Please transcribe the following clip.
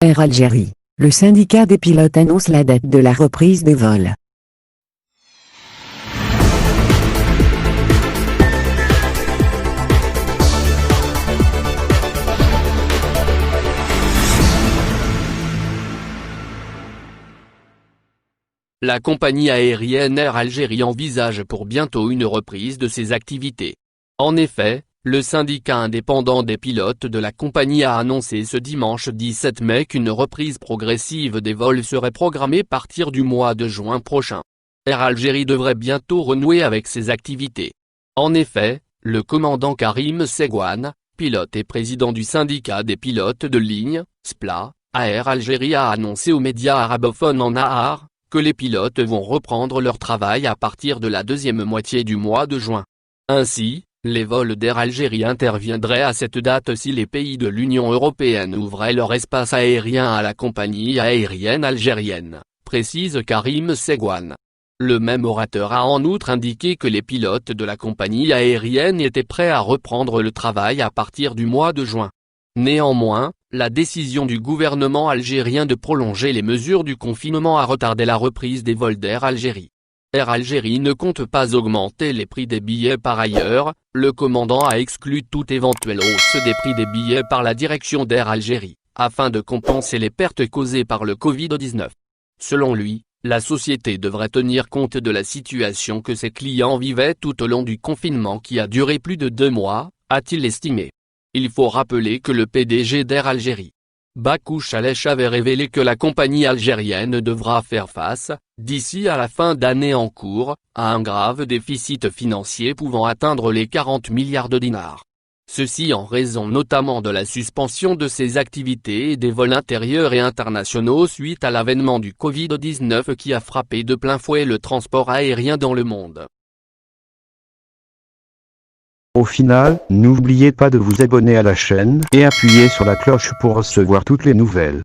Air Algérie, le syndicat des pilotes annonce la date de la reprise des vols. La compagnie aérienne Air Algérie envisage pour bientôt une reprise de ses activités. En effet, le syndicat indépendant des pilotes de la compagnie a annoncé ce dimanche 17 mai qu'une reprise progressive des vols serait programmée à partir du mois de juin prochain. Air Algérie devrait bientôt renouer avec ses activités. En effet, le commandant Karim Segouane, pilote et président du syndicat des pilotes de ligne, SPLA, à Air Algérie a annoncé aux médias arabophones en Nahar, que les pilotes vont reprendre leur travail à partir de la deuxième moitié du mois de juin. Ainsi, les vols d'Air Algérie interviendraient à cette date si les pays de l'Union européenne ouvraient leur espace aérien à la compagnie aérienne algérienne, précise Karim Segouane. Le même orateur a en outre indiqué que les pilotes de la compagnie aérienne étaient prêts à reprendre le travail à partir du mois de juin. Néanmoins, la décision du gouvernement algérien de prolonger les mesures du confinement a retardé la reprise des vols d'Air Algérie. Air Algérie ne compte pas augmenter les prix des billets par ailleurs, le commandant a exclu toute éventuelle hausse des prix des billets par la direction d'Air Algérie, afin de compenser les pertes causées par le Covid-19. Selon lui, la société devrait tenir compte de la situation que ses clients vivaient tout au long du confinement qui a duré plus de 2 mois, a-t-il estimé. Il faut rappeler que le PDG d'Air Algérie, Bakou Chalech, avait révélé que la compagnie algérienne devra faire face, d'ici à la fin d'année en cours, à un grave déficit financier pouvant atteindre les 40 milliards de dinars. Ceci en raison notamment de la suspension de ses activités et des vols intérieurs et internationaux suite à l'avènement du Covid-19 qui a frappé de plein fouet le transport aérien dans le monde. Au final, n'oubliez pas de vous abonner à la chaîne et appuyer sur la cloche pour recevoir toutes les nouvelles.